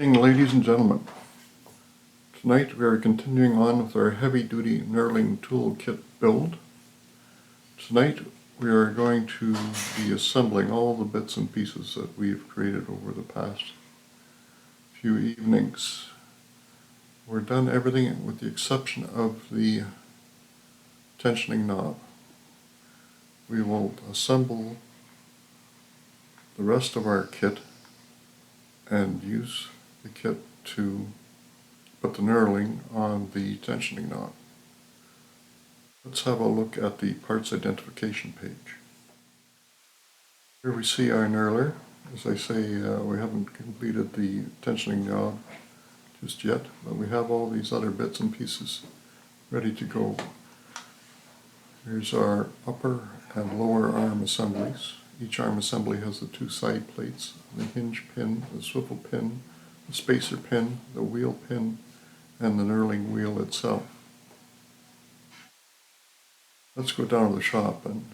Ladies and gentlemen, tonight we are continuing on with our heavy-duty knurling toolkit build. Tonight we are going to be assembling all the bits and pieces that we've created over the past few evenings. We're done everything with the exception of the tensioning knob. We will assemble the rest of our kit and use the kit to put the knurling on the tensioning knob. Let's have a look at the parts identification page. Here we see our knurler. As I say, we haven't completed the tensioning knob just yet, but we have all these other bits and pieces ready to go. Here's our upper and lower arm assemblies. Each arm assembly has the two side plates, the hinge pin, the swivel pin, the spacer pin, the wheel pin, and the knurling wheel itself. Let's go down to the shop and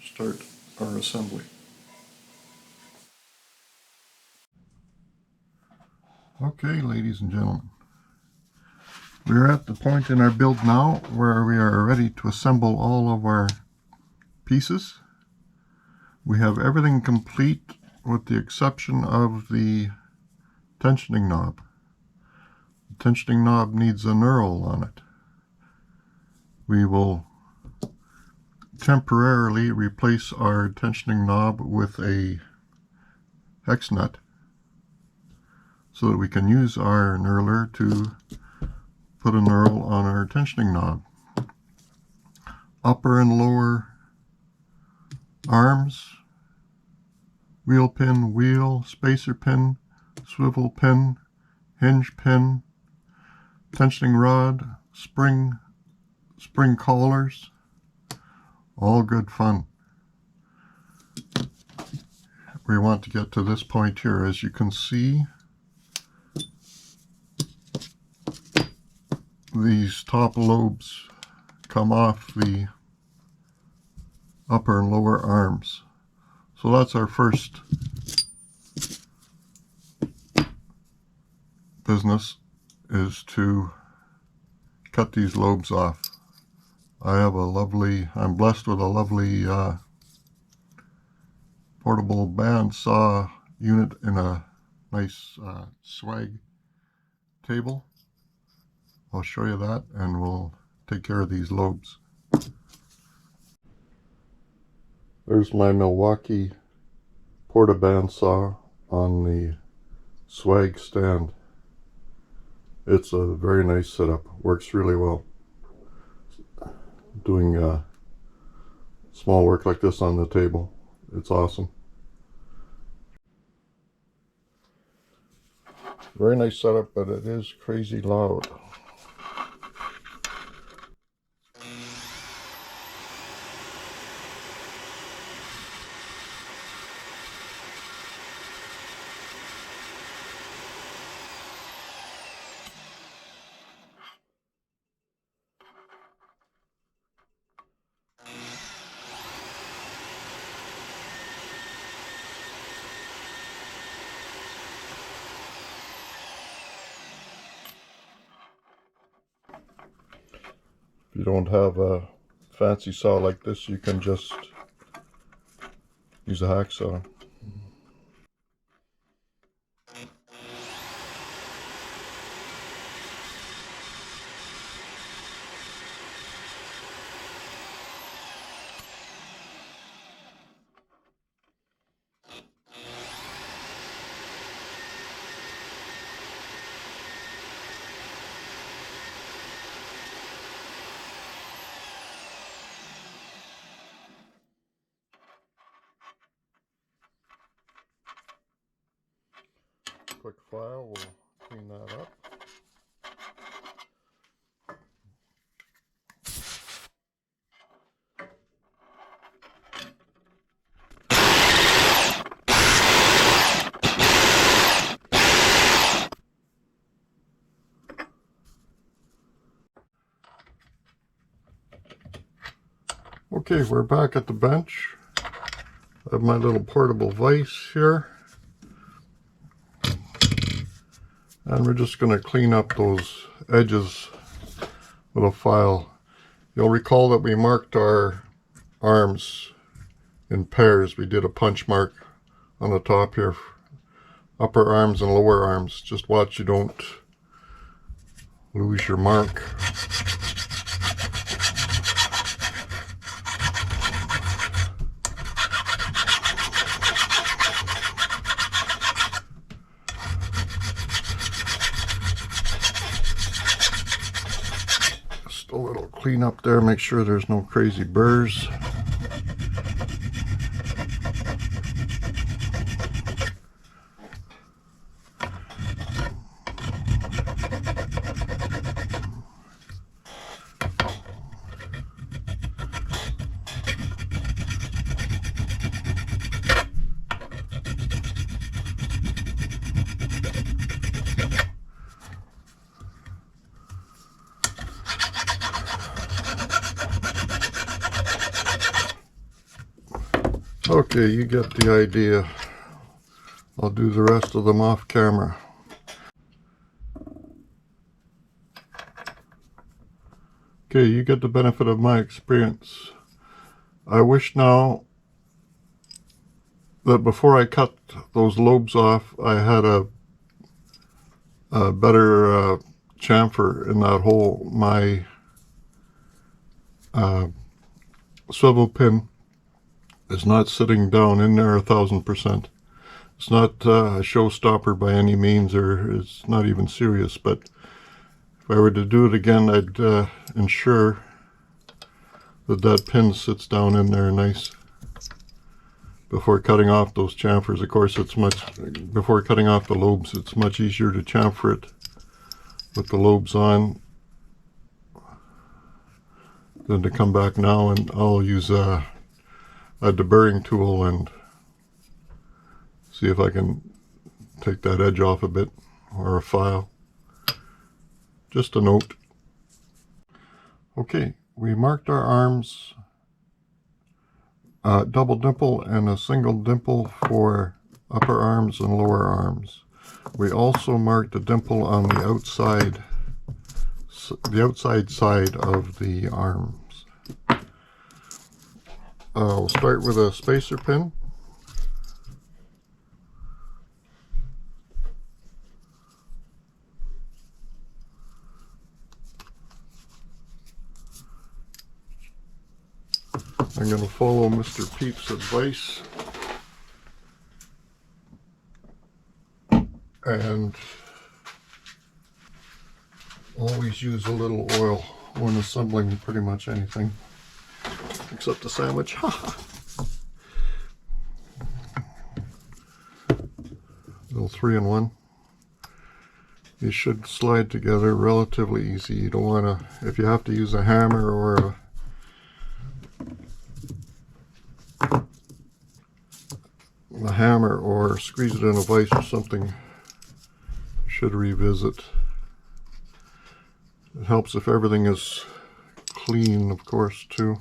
start our assembly. Okay, ladies and gentlemen, we're at the point in our build now where we are ready to assemble all of our pieces. We have everything complete with the exception of the tensioning knob. The tensioning knob needs a knurl on it. We will temporarily replace our tensioning knob with a hex nut so that we can use our knurler to put a knurl on our tensioning knob. Upper and lower arms, wheel pin, wheel, spacer pin, swivel pin, hinge pin, tensioning rod, spring collars, all good fun. We want to get to this point here. As you can see, these top lobes come off the upper and lower arms. So that's our first business, is to cut these lobes off. I'm blessed with a lovely portable bandsaw unit in a nice swag table. I'll show you that and we'll take care of these lobes. There's my Milwaukee porta bandsaw on the swag stand. It's a very nice setup, works really well. Doing small work like this on the table, it's awesome. Very nice setup, but it is crazy loud. If you don't have a fancy saw like this, you can just use a hacksaw. Quick file, we'll clean that up. Okay, we're back at the bench. I have my little portable vise here. And we're just going to clean up those edges with a file. You'll recall that we marked our arms in pairs. We did a punch mark on the top here, upper arms and lower arms. Just watch you don't lose your mark. Just a little clean up there, make sure there's no crazy burrs. Okay, you get the idea. I'll do the rest of them off camera. Okay, you get the benefit of my experience. I wish now that before I cut those lobes off, I had a better chamfer in that hole. My swivel pin is not sitting down in there 1000%. It's not a showstopper by any means, or it's not even serious, but if I were to do it again, I'd ensure that that pin sits down in there nice before cutting off those chamfers. Of course, before cutting off the lobes, it's much easier to chamfer it with the lobes on than to come back now, and I'll use a deburring tool and see if I can take that edge off a bit, or a file. Just a note. Okay, we marked our arms, double dimple and a single dimple for upper arms and lower arms. We also marked a dimple on the outside side of the arms. We'll start with a spacer pin. I'm going to follow Mr. Peep's advice and always use a little oil when assembling pretty much anything except a sandwich. Little 3-in-1. These should slide together relatively easy. You don't want to, if you have to use a hammer or a hammer or squeeze it in a vise or something, you should revisit. It helps if everything is clean, of course, too.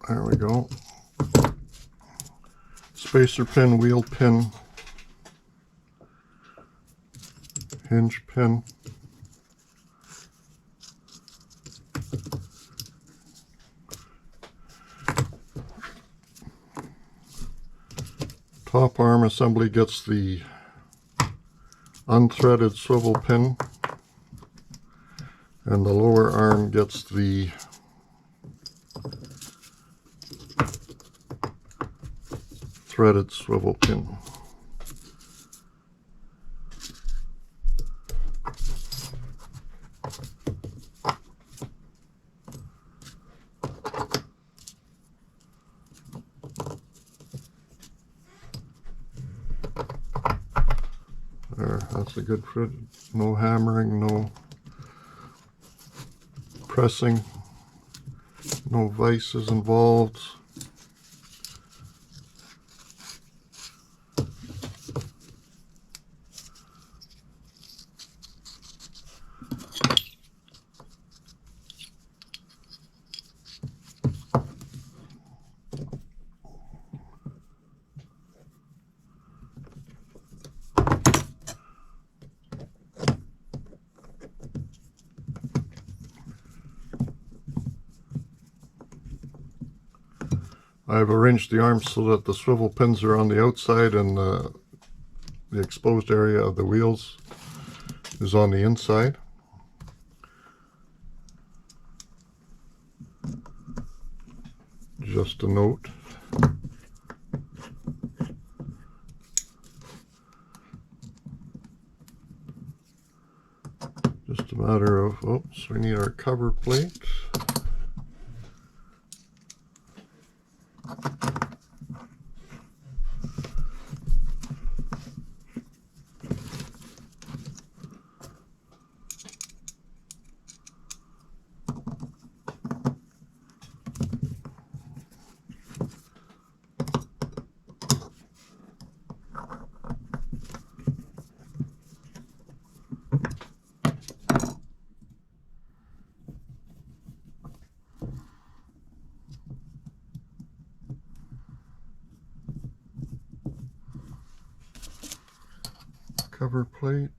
There we go. Spacer pin, wheel pin, hinge pin. Top arm assembly gets the unthreaded swivel pin, and the lower arm gets the threaded swivel pin. There, that's a good fit. No hammering, no pressing, no vices involved. I've arranged the arms so that the swivel pins are on the outside and the exposed area of the wheels is on the inside. Just a note. Just a matter of, oops, we need our cover plate. Cover plate.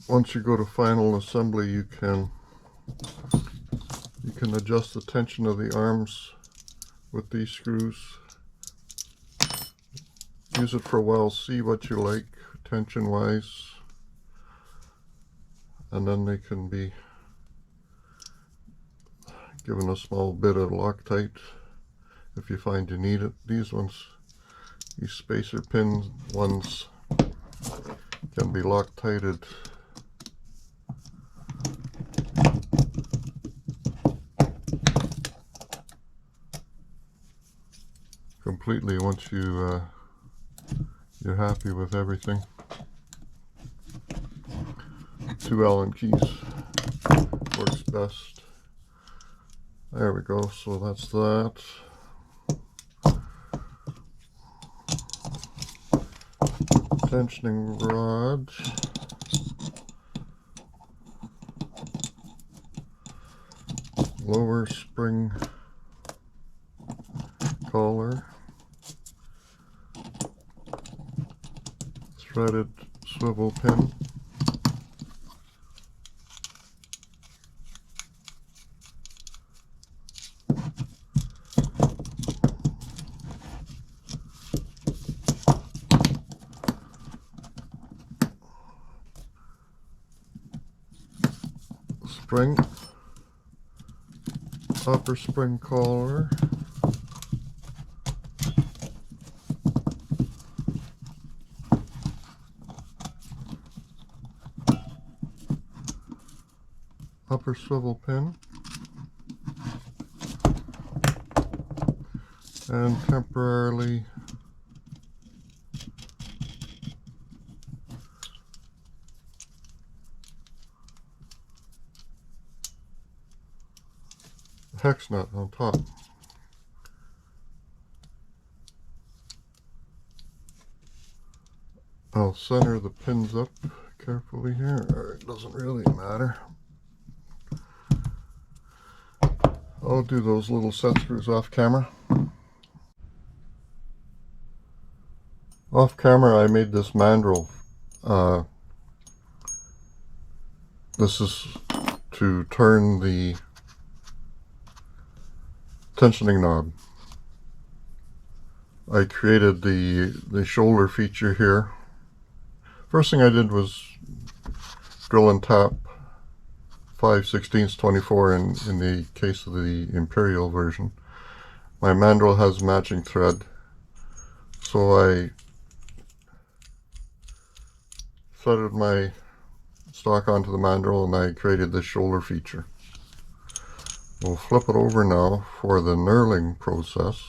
Once you go to final assembly, you can adjust the tension of the arms with these screws. Use it for a while, see what you like tension wise, and then they can be given a small bit of Loctite if you find you need it. These spacer pin ones can be Loctited completely once you're happy with everything. 2 Allen keys works best. There we go, so that's that. Tensioning rod. Lower spring collar. Threaded swivel pin. Spring. Upper spring collar. Upper swivel pin, and temporarily hex nut on top. I'll center the pins up carefully here, or it doesn't really matter. I'll do those little set screws off camera. Off camera I made this mandrel. This is to turn the tensioning knob. I created the shoulder feature here. First thing I did was drill and tap 5/16 24 in the case of the Imperial version. My mandrel has matching thread, so I threaded my stock onto the mandrel and I created this shoulder feature. We'll flip it over now for the knurling process.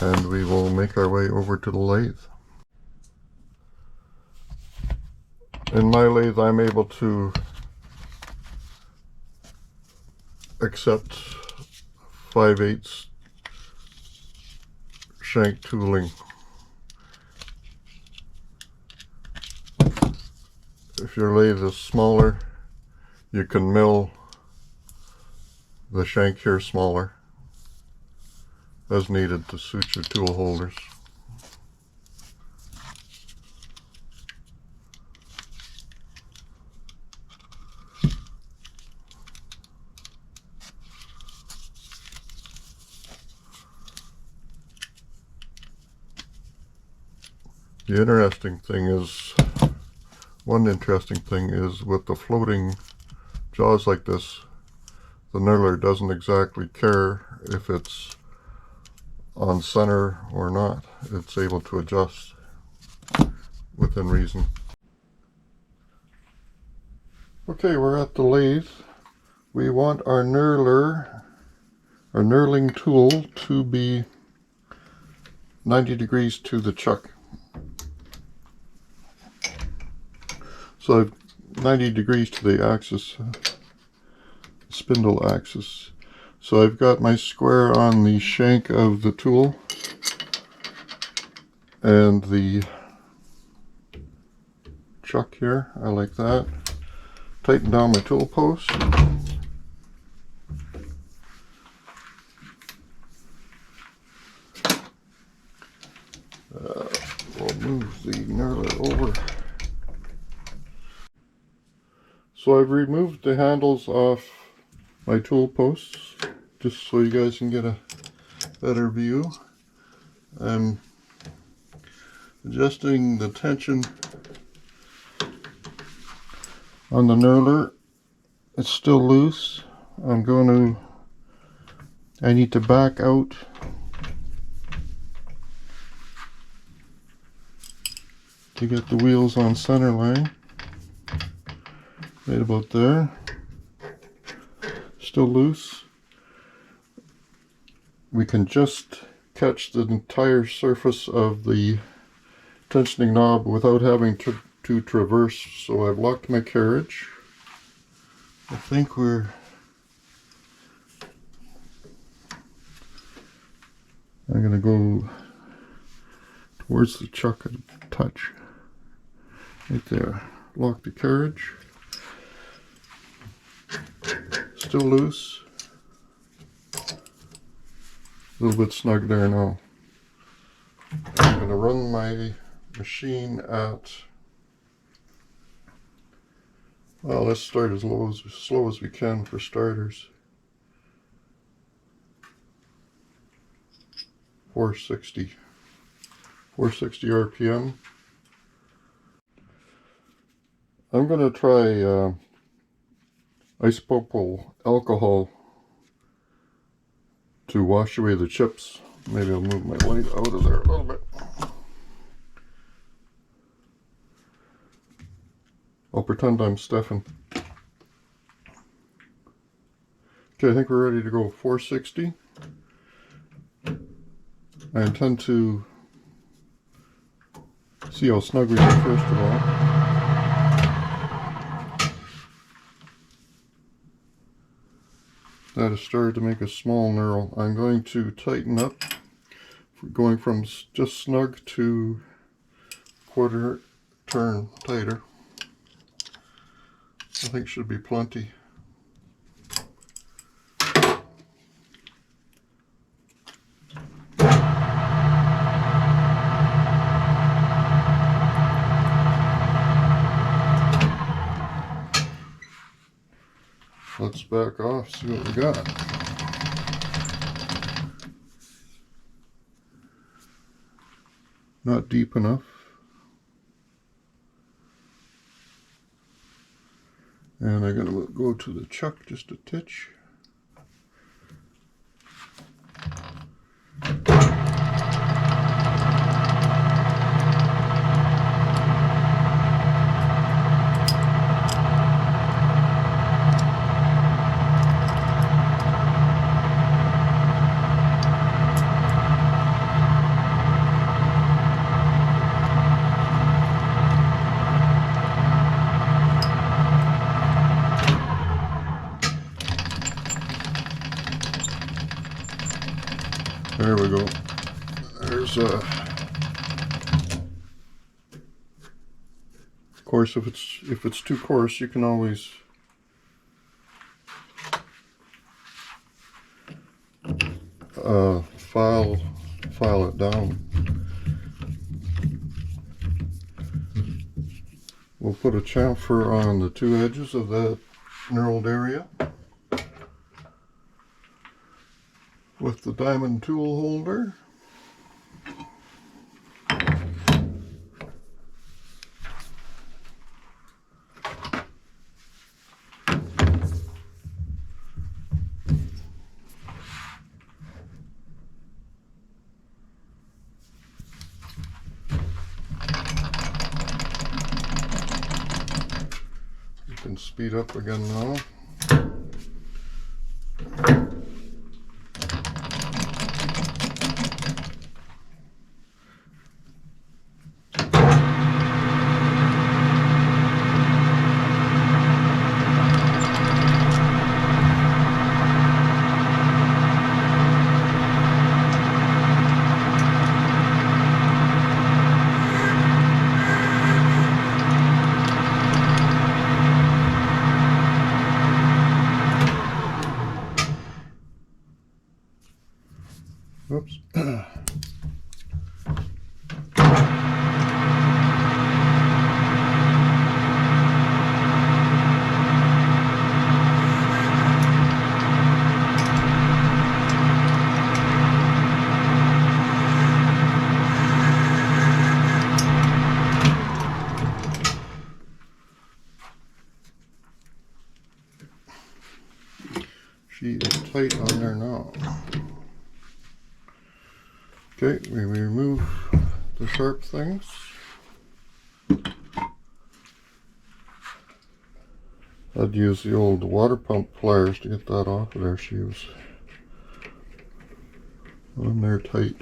And we will make our way over to the lathe. In my lathe I'm able to accept 5/8 shank tooling. If your lathe is smaller, you can mill the shank here smaller as needed to suit your tool holders. The interesting thing is, one interesting thing is with the floating jaws like this, the knurler doesn't exactly care if it's on center or not. It's able to adjust within reason. Okay, we're at the lathe. We want our knurler, our knurling tool, to be 90 degrees to the chuck. So I've 90 degrees to the axis, spindle axis. So I've got my square on the shank of the tool and the chuck here. I like that. Tighten down my tool post. We'll move the knurler over. So I've removed the handles off my tool posts just so you guys can get a better view. I'm adjusting the tension on the knurler. It's still loose. I need to back out to get the wheels on center line. Right about there. Still loose. We can just catch the entire surface of the tensioning knob without having to traverse. So I've locked my carriage. I think I'm going to go towards the chuck and touch. Right there. Lock the carriage. Still loose. A little bit snug there now. I'm going to run my machine at, well, let's start as slow as we can for starters. 460 RPM. I'm going to try isopropyl alcohol to wash away the chips. Maybe I'll move my light out of there a little bit. I'll pretend I'm Stefan. Okay, I think we're ready to go 460. I intend to see how snug we get first of all. That has started to make a small knurl. I'm going to tighten up, going from just snug to quarter turn tighter. I think should be plenty. Let's back off, see what we got. Not deep enough. And I'm going to go to the chuck just a titch. always, of course, if it's too coarse, you can always file it down. We'll put a chamfer on the two edges of that knurled area with the diamond tool holder. You can speed up again now. Oops. She is tight on there now. Okay, we remove the sharp things. I'd use the old water pump pliers to get that off of there. She was on there tight.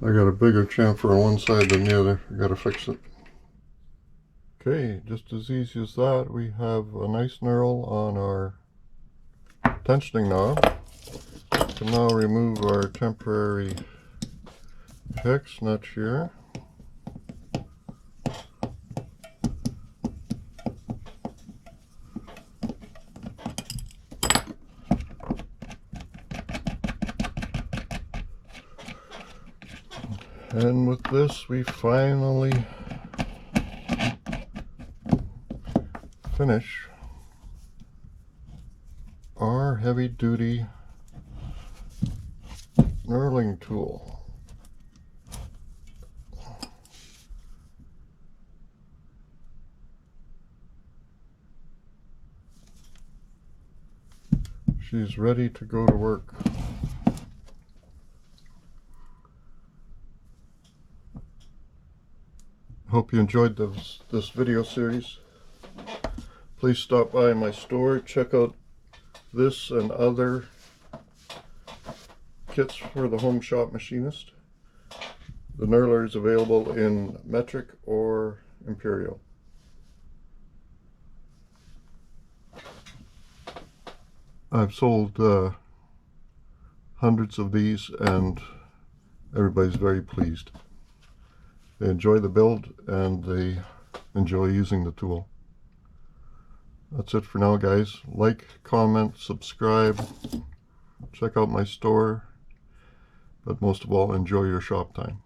I got a bigger chamfer on one side than the other. I gotta fix it. Okay, just as easy as that, we have a nice knurl on our tensioning knob. We can now remove our temporary hex nut here. And with this, we finally finish our heavy-duty knurling tool. She's ready to go to work. Hope you enjoyed this video series. Please stop by my store, check out this and other kits for the home shop machinist. The knurler is available in metric or imperial. I've sold hundreds of these and everybody's very pleased. They enjoy the build and they enjoy using the tool. That's it for now, guys. Like, comment, subscribe, check out my store, but most of all, enjoy your shop time.